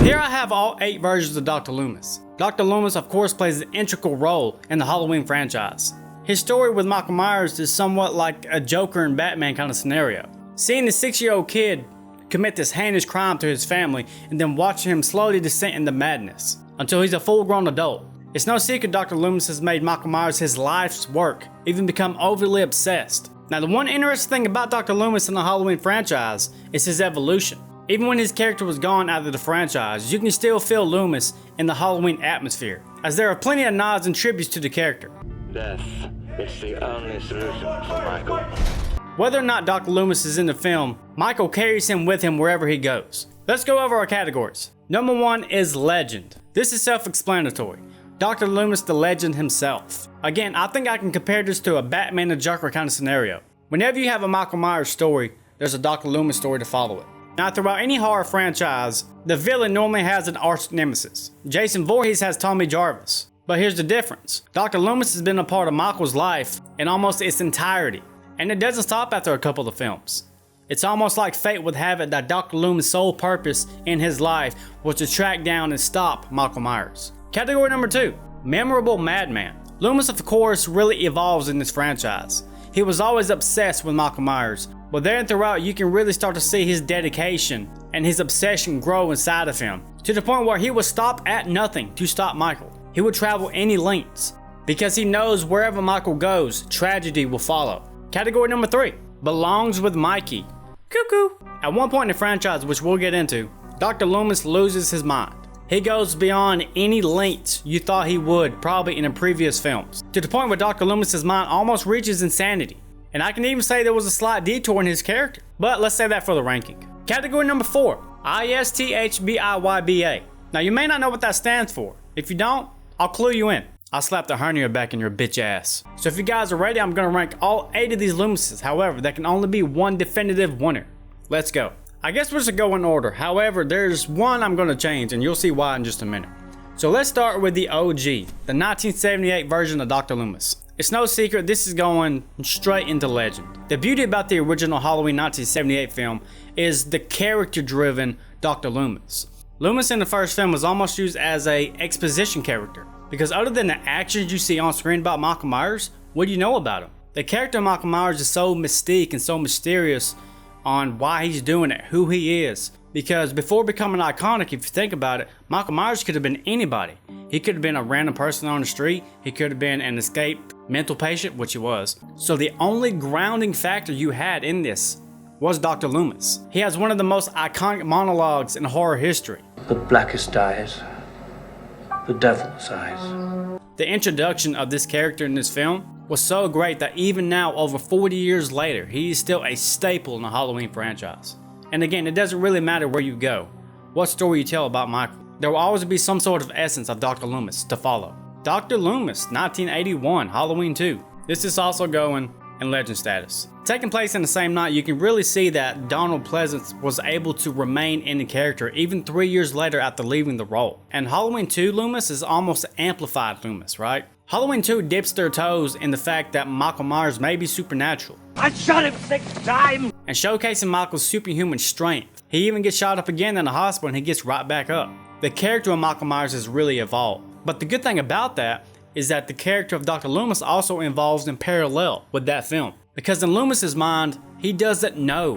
Here I have all 8 versions of Dr. Loomis. Dr. Loomis of course plays an integral role in the Halloween franchise. His story with Michael Myers is somewhat like a Joker and Batman kind of scenario. Seeing the 6-year-old kid commit this heinous crime to his family and then watching him slowly descend into madness until he's a full-grown adult. It's no secret Dr. Loomis has made Michael Myers his life's work, even become overly obsessed. Now the one interesting thing about Dr. Loomis in the Halloween franchise is his evolution. Even when his character was gone out of the franchise, you can still feel Loomis in the Halloween atmosphere, as there are plenty of nods and tributes to the character. Death is the only solution for Michael. Whether or not Dr. Loomis is in the film, Michael carries him with him wherever he goes. Let's go over our categories. Number 1 is Legend. This is self-explanatory. Dr. Loomis the legend himself. Again, I think I can compare this to a Batman and Joker kind of scenario. Whenever you have a Michael Myers story, there's a Dr. Loomis story to follow it. Now throughout any horror franchise, the villain normally has an arch nemesis. Jason Voorhees has Tommy Jarvis. But here's the difference. Dr. Loomis has been a part of Michael's life in almost its entirety. And it doesn't stop after a couple of films. It's almost like fate would have it that Dr. Loomis' sole purpose in his life was to track down and stop Michael Myers. Category number 2, Memorable Madman. Loomis of course really evolves in this franchise. He was always obsessed with Michael Myers, but then throughout you can really start to see his dedication and his obsession grow inside of him, to the point where he would stop at nothing to stop Michael. He would travel any lengths, because he knows wherever Michael goes, tragedy will follow. Category number 3, Belongs with Mikey. Cuckoo. At one point in the franchise, which we'll get into, Dr. Loomis loses his mind. He goes beyond any lengths you thought he would probably in the previous films, to the point where Dr. Loomis' mind almost reaches insanity. And I can even say there was a slight detour in his character, but let's save that for the ranking. Category number 4, ISTHBIYBA. Now you may not know what that stands for. If you don't, I'll clue you in. I'll slap the hernia back in your bitch ass. So if you guys are ready, I'm gonna rank all 8 of these Loomises. However, there can only be one definitive winner. Let's go. I guess we're just go in order. However, there's one I'm gonna change and you'll see why in just a minute. So let's start with the OG, the 1978 version of Dr. Loomis. It's no secret this is going straight into legend. The beauty about the original Halloween 1978 film is the character-driven Dr. Loomis. Loomis in the first film was almost used as a exposition character, because other than the actions you see on screen about Michael Myers, what do you know about him? The character of Michael Myers is so mystique and so mysterious on why he's doing it, who he is. Because before becoming iconic, if you think about it, Michael Myers could have been anybody. He could have been a random person on the street. He could have been an escaped mental patient, which he was. So the only grounding factor you had in this was Dr. Loomis. He has one of the most iconic monologues in horror history. The blackest eyes, the devil's eyes. The introduction of this character in this film was so great that even now, over 40 years later, he is still a staple in the Halloween franchise. And again, it doesn't really matter where you go, what story you tell about Michael. There will always be some sort of essence of Dr. Loomis to follow. Dr. Loomis, 1981, Halloween 2. This is also going in legend status. Taking place in the same night, you can really see that Donald Pleasence was able to remain in the character even 3 years later after leaving the role. And Halloween 2 Loomis is almost amplified Loomis, right? Halloween 2 dips their toes in the fact that Michael Myers may be supernatural. I shot him 6 times! And showcasing Michael's superhuman strength. He even gets shot up again in the hospital and he gets right back up. The character of Michael Myers has really evolved. But the good thing about that is that the character of Dr. Loomis also evolves in parallel with that film. Because in Loomis's mind, he doesn't know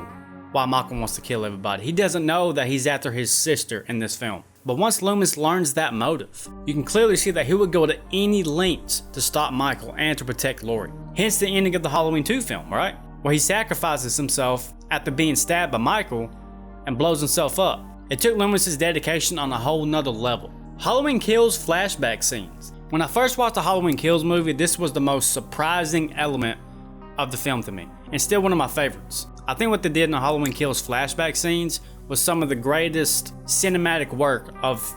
why Michael wants to kill everybody. He doesn't know that he's after his sister in this film. But once Loomis learns that motive, you can clearly see that he would go to any lengths to stop Michael and to protect Laurie. Hence the ending of the Halloween 2 film, right? Where he sacrifices himself after being stabbed by Michael and blows himself up. It took Loomis's dedication on a whole nother level. Halloween Kills flashback scenes. When I first watched the Halloween Kills movie, this was the most surprising element of the film to me, and still one of my favorites. I think what they did in the Halloween Kills flashback scenes was some of the greatest cinematic work of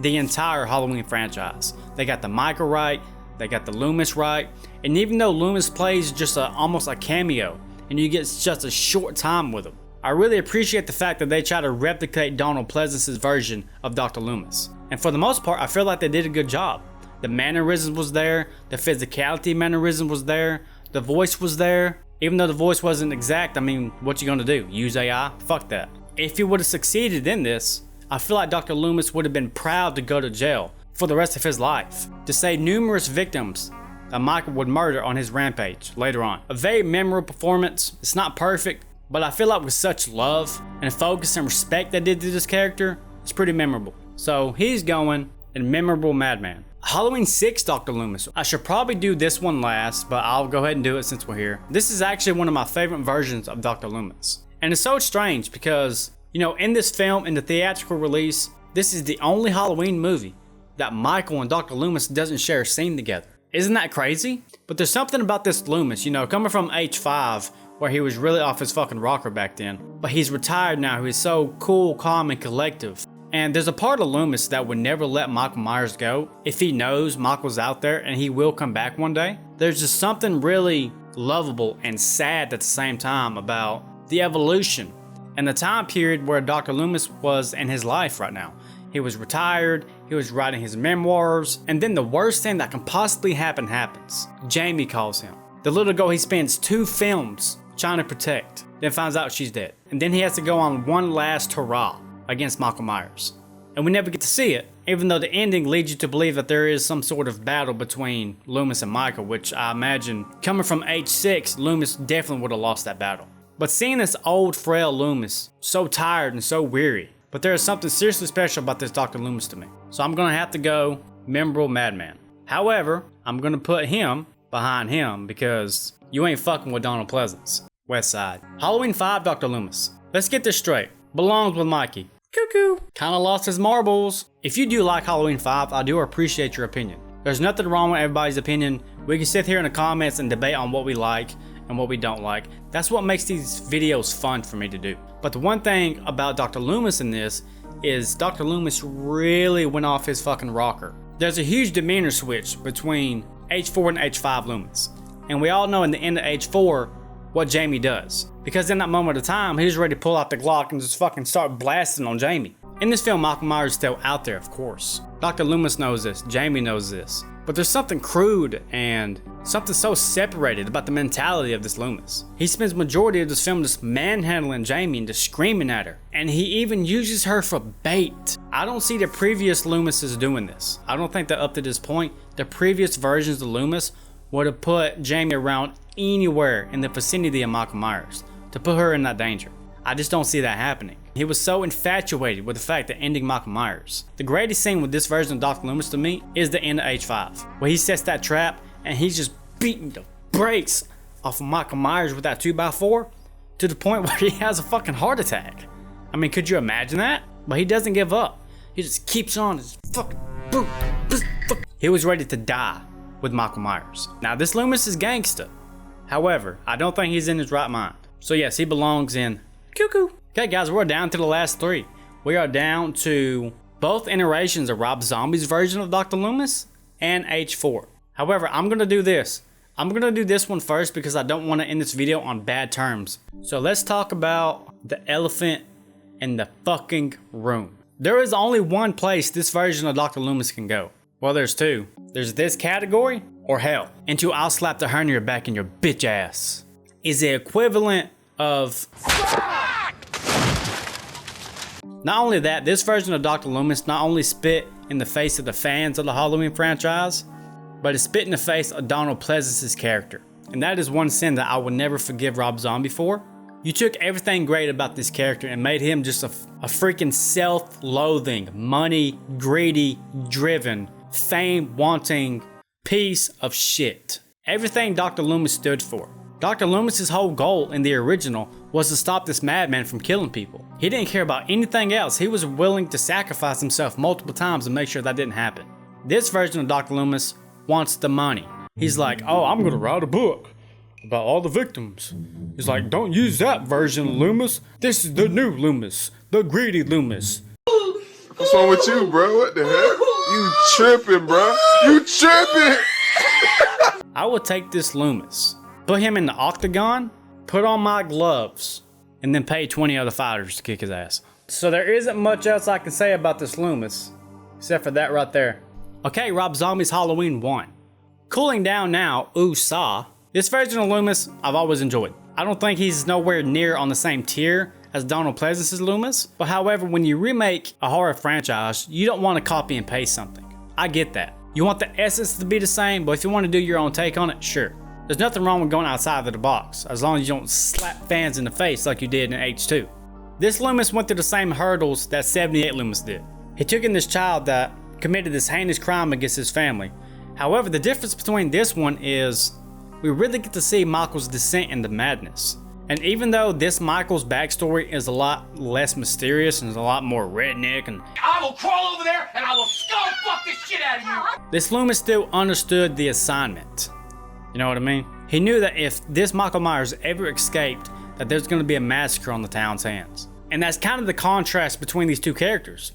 the entire Halloween franchise. They got the Michael right, they got the Loomis right, and even though Loomis plays just almost a cameo, and you get just a short time with him, I really appreciate the fact that they try to replicate Donald Pleasence's version of Dr. Loomis. And for the most part, I feel like they did a good job. The mannerisms was there, the physicality mannerism was there, the voice was there. Even though the voice wasn't exact, I mean, what you gonna do? Use AI? Fuck that. If he would have succeeded in this, I feel like Dr. Loomis would have been proud to go to jail for the rest of his life to save numerous victims that Michael would murder on his rampage later on. A very memorable performance. It's not perfect, but I feel like with such love and focus and respect they did to this character, it's pretty memorable. So he's going in Memorable Madman. Halloween 6 Dr. Loomis. I should probably do this one last, but I'll go ahead and do it since we're here. This is actually one of my favorite versions of Dr. Loomis. And it's so strange because, you know, in this film, in the theatrical release, this is the only Halloween movie that Michael and Dr. Loomis doesn't share a scene together. Isn't that crazy? But there's something about this Loomis, you know, coming from H5, where he was really off his fucking rocker back then. But he's retired now, he's so cool, calm, and collective. And there's a part of Loomis that would never let Michael Myers go if he knows Michael's out there and he will come back one day. There's just something really lovable and sad at the same time about the evolution and the time period where Dr. Loomis was in his life right now. He was retired, he was writing his memoirs, and then the worst thing that can possibly happen happens. Jamie calls him. The little girl he spends 2 films trying to protect, then finds out she's dead. And then he has to go on one last hurrah against Michael Myers. And we never get to see it, even though the ending leads you to believe that there is some sort of battle between Loomis and Michael, which I imagine, coming from H6, Loomis definitely would have lost that battle. But seeing this old, frail Loomis, so tired and so weary, but there is something seriously special about this Dr. Loomis to me. So I'm gonna have to go Memorable Madman. However, I'm gonna put him behind him because you ain't fucking with Donald Pleasance. West Side. Halloween 5 Dr. Loomis. Let's get this straight. Belongs with Mikey. Cuckoo. Kinda lost his marbles. If you do like Halloween 5, I do appreciate your opinion. There's nothing wrong with everybody's opinion. We can sit here in the comments and debate on what we like and what we don't like. That's what makes these videos fun for me to do. But the one thing about Dr. Loomis in this is Dr. Loomis really went off his fucking rocker. There's a huge demeanor switch between H4 and H5 Loomis. And we all know in the end of H4 what Jamie does. Because in that moment of time, he was ready to pull out the Glock and just fucking start blasting on Jamie. In this film, Michael Myers is still out there, of course. Dr. Loomis knows this, Jamie knows this. But there's something crude and something so separated about the mentality of this Loomis. He spends majority of this film just manhandling Jamie and just screaming at her. And he even uses her for bait. I don't see the previous Loomises doing this. I don't think that up to this point, the previous versions of Loomis would have put Jamie around anywhere in the vicinity of Michael Myers to put her in that danger. I just don't see that happening. He was so infatuated with the fact that ending Michael Myers. The greatest scene with this version of Dr. Loomis to me is the end of H5, where he sets that trap and he's just beating the brakes off of Michael Myers with that 2x4 to the point where he has a fucking heart attack. I mean, could you imagine that? But he doesn't give up. He just keeps on his fucking boom. He was ready to die with Michael Myers. Now this Loomis is gangsta. However, I don't think he's in his right mind. So yes, he belongs in Cuckoo. Okay guys, we're down to the last 3. We are down to both iterations of Rob Zombie's version of Dr. Loomis and H4. However, I'm gonna do this. I'm gonna do this one first because I don't want to end this video on bad terms. So let's talk about the elephant in the fucking room. There is only one place this version of Dr. Loomis can go. Well, there's 2. There's this category or hell. Into I'll slap the hernia back in your bitch ass. Is the equivalent of... Not only that, this version of Dr. Loomis not only spit in the face of the fans of the Halloween franchise, but it spit in the face of Donald Pleasance's character. And that is one sin that I will never forgive Rob Zombie for. You took everything great about this character and made him just a freaking self-loathing, money, greedy, driven, fame-wanting piece of shit. Everything Dr. Loomis stood for. Dr. Loomis's whole goal in the original was to stop this madman from killing people. He didn't care about anything else. He was willing to sacrifice himself multiple times to make sure that didn't happen. This version of Dr. Loomis wants the money. He's like, oh, I'm gonna write a book about all the victims. He's like, don't use that version of Loomis. This is the new Loomis, the greedy Loomis. What's wrong with you, bro? What the heck? You tripping, bro? You tripping? I will take this Loomis, put him in the octagon, put on my gloves, and then pay 20 other fighters to kick his ass. So there isn't much else I can say about this Loomis, except for that right there. Okay, Rob Zombie's Halloween 1. Cooling down now, ooh saw. This version of Loomis I've always enjoyed. I don't think he's nowhere near on the same tier as Donald Pleasence's Loomis, but however, when you remake a horror franchise, you don't want to copy and paste something. I get that. You want the essence to be the same, but if you want to do your own take on it, sure. There's nothing wrong with going outside of the box, as long as you don't slap fans in the face like you did in H2. This Loomis went through the same hurdles that 78 Loomis did. He took in this child that committed this heinous crime against his family. However, the difference between this one is we really get to see Michael's descent into madness. And even though this Michael's backstory is a lot less mysterious and is a lot more redneck and I will crawl over there and I will skull fuck the shit out of you. this Loomis still understood the assignment. You know what I mean? He knew that if this Michael Myers ever escaped, that there's going to be a massacre on the town's hands. And that's kind of the contrast between these two characters,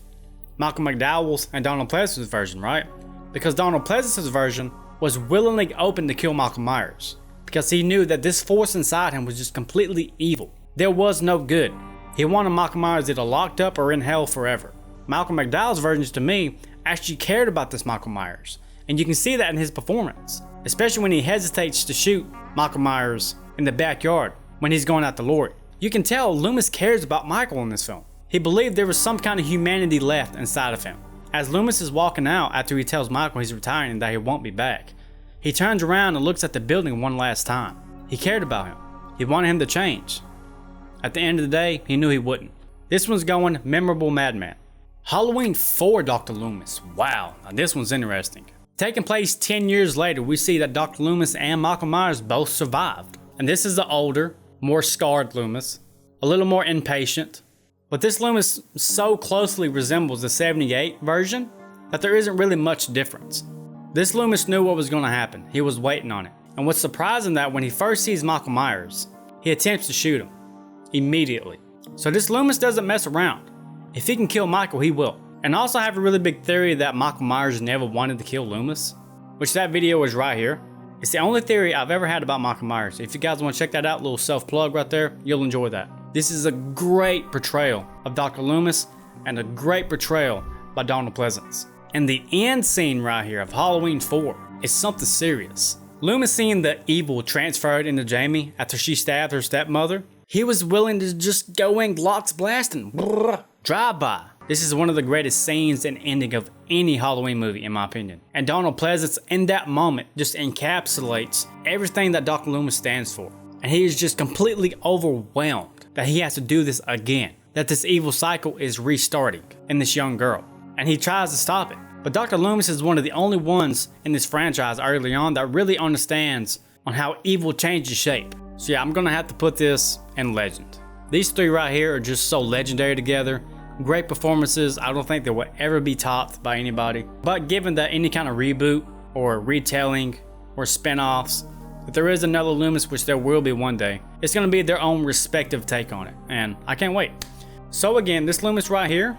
Malcolm McDowell's and Donald Pleasance's version, right? Because Donald Pleasance's version was willingly open to kill Michael Myers, because he knew that this force inside him was just completely evil. There was no good. He wanted Michael Myers either locked up or in hell forever. Malcolm McDowell's version, to me, actually cared about this Michael Myers, and you can see that in his performance, especially when he hesitates to shoot Michael Myers in the backyard when he's going out to Lori. You can tell Loomis cares about Michael in this film. He believed there was some kind of humanity left inside of him. As Loomis is walking out after he tells Michael he's retiring and that he won't be back, he turns around and looks at the building one last time. He cared about him. He wanted him to change. At the end of the day, he knew he wouldn't. This one's going memorable Madman. Halloween 4 Dr. Loomis. Wow, now this one's interesting. Taking place 10 years later, we see that Dr. Loomis and Michael Myers both survived. And this is the older, more scarred Loomis, a little more impatient. But this Loomis so closely resembles the 78 version that there isn't really much difference. This Loomis knew what was going to happen. He was waiting on it. And what's surprising that when he first sees Michael Myers, he attempts to shoot him immediately. So this Loomis doesn't mess around. If he can kill Michael, he will. And I also have a really big theory that Michael Myers never wanted to kill Loomis, which that video is right here. It's the only theory I've ever had about Michael Myers. If you guys want to check that out, little self-plug right there, you'll enjoy that. This is a great portrayal of Dr. Loomis and a great portrayal by Donald Pleasance. And the end scene right here of Halloween 4 is something serious. Loomis seeing the evil transferred into Jamie after she stabbed her stepmother, he was willing to just go in glocks blasting, drive by. This is one of the greatest scenes and ending of any Halloween movie, in my opinion. And Donald Pleasance in that moment just encapsulates everything that Dr. Loomis stands for. And he is just completely overwhelmed that he has to do this again, that this evil cycle is restarting in this young girl. And he tries to stop it. But Dr. Loomis is one of the only ones in this franchise early on that really understands on how evil changes shape. So yeah, I'm gonna have to put this in legend. These three right here are just so legendary together. Great performances. I don't think they will ever be topped by anybody. But given that any kind of reboot or retelling or spin-offs, if there is another Loomis, which there will be one day, it's gonna be their own respective take on it. And I can't wait. So again, this Loomis right here,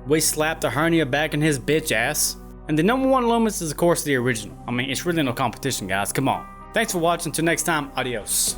we slapped a hernia back in his bitch ass. And the number one Loomis is of course the original. I mean, it's really no competition, guys. Come on. Thanks for watching. Till next time, adios.